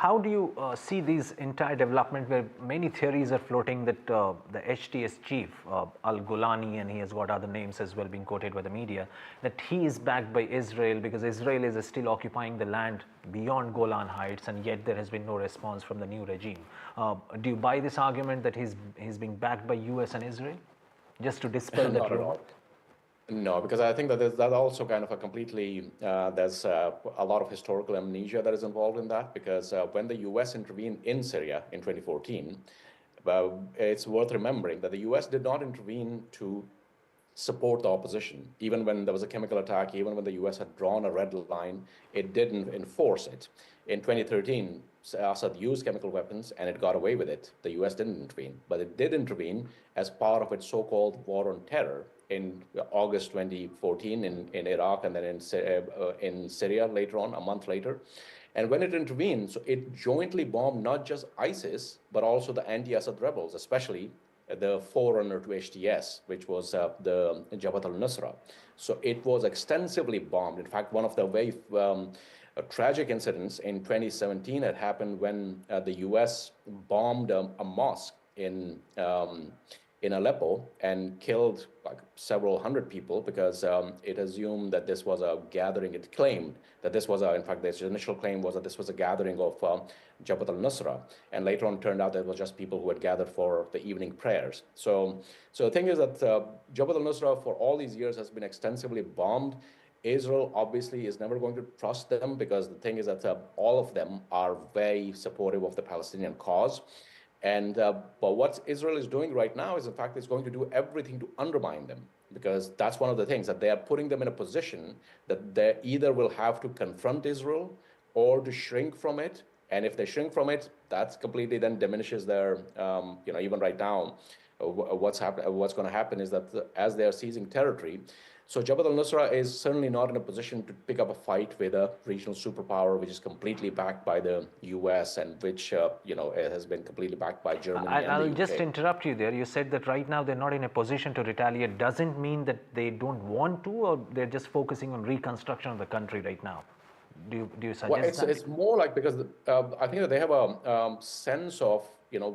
How do you see these entire development where many theories are floating that the HTS chief, Al-Golani, and he has got other names as well being quoted by the media, that he is backed by Israel because Israel is still occupying the land beyond Golan Heights, and yet there has been no response from the new regime. Do you buy this argument that he's being backed by US and Israel? Just to dispel that Not at rumor? all. No, because I think that there's that also kind of a completely, there's a lot of historical amnesia that is involved in that, because when the US intervened in Syria in 2014, it's worth remembering that the US did not intervene to support the opposition. Even when there was a chemical attack, even when the US had drawn a red line, it didn't enforce it. In 2013, Assad used chemical weapons and it got away with it. The US didn't intervene, but it did intervene as part of its so-called war on terror in August 2014 in Iraq, and then in Syria later on, a month later. And when it intervened, so it jointly bombed not just ISIS, but also the anti-Assad rebels, especially the forerunner to HTS, which was the Jabhat al-Nusra. So it was extensively bombed. In fact, one of the very tragic incidents in 2017 had happened when the US bombed a mosque in Aleppo and killed like several hundred people because it assumed that this was a gathering. It claimed that this was in fact, its initial claim was that this was a gathering of Jabhat al-Nusra. And later on, it turned out that it was just people who had gathered for the evening prayers. So the thing is that Jabhat al-Nusra for all these years has been extensively bombed. Israel obviously is never going to trust them because the thing is that all of them are very supportive of the Palestinian cause. And but what Israel is doing right now is, in fact, it's going to do everything to undermine them, because that's one of the things that they are putting them in a position that they either will have to confront Israel or to shrink from it. And if they shrink from it, that's completely then diminishes their, even right now, what's going to happen is that as they are seizing territory, so Jabhat al-Nusra is certainly not in a position to pick up a fight with a regional superpower, which is completely backed by the US and which, it has been completely backed by Germany and the UK. I'll just interrupt you there. You said that right now they're not in a position to retaliate. Doesn't mean that they don't want to, or they're just focusing on reconstruction of the country right now. Do you suggest that? It's more like, because I think that they have a sense of,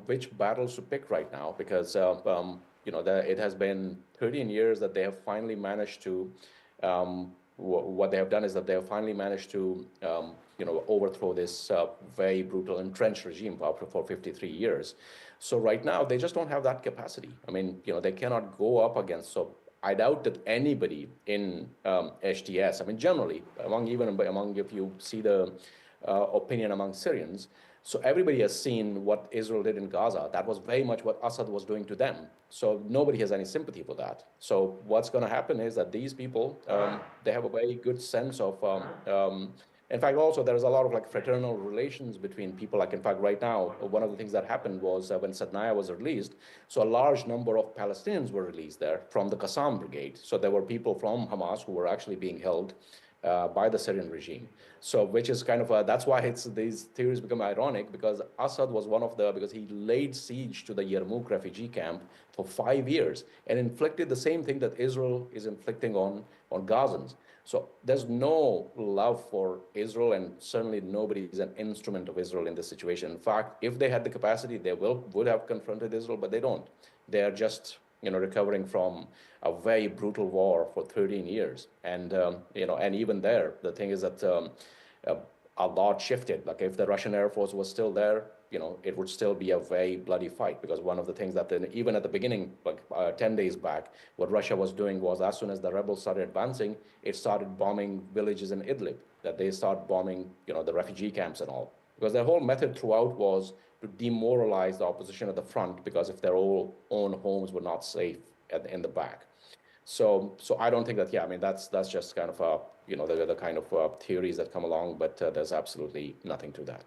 which battles to pick right now, because it has been 13 years that they have finally managed to, what they have done is that they have finally managed to, overthrow this very brutal entrenched regime for 53 years. So right now, they just don't have that capacity. I mean, they cannot go up against, so I doubt that anybody in HTS, I mean, generally, if you see the opinion among Syrians, so everybody has seen what Israel did in Gaza. That was very much what Assad was doing to them. So nobody has any sympathy for that. So what's going to happen is that these people, they have a very good sense of, in fact, also there is a lot of like fraternal relations between people. Like, in fact, right now, one of the things that happened was when Sadnaya was released, so a large number of Palestinians were released there from the Qassam brigade. So there were people from Hamas who were actually being held by the Syrian regime. So which is kind of, that's why these theories become ironic, because Assad was because he laid siege to the Yarmouk refugee camp for 5 years and inflicted the same thing that Israel is inflicting on Gazans. So there's no love for Israel, and certainly nobody is an instrument of Israel in this situation. In fact, if they had the capacity, they would have confronted Israel, but they don't. They are just recovering from a very brutal war for 13 years. And, and even there, the thing is that a lot shifted. Like, if the Russian Air Force was still there, it would still be a very bloody fight, because one of the things that even at the beginning, like 10 days back, what Russia was doing was, as soon as the rebels started advancing, it started bombing villages in Idlib, that they start bombing, the refugee camps and all. Because their whole method throughout was to demoralize the opposition at the front, because if their own homes were not safe in the back. So I don't think that, I mean, that's just kind of, the kind of theories that come along, but there's absolutely nothing to that.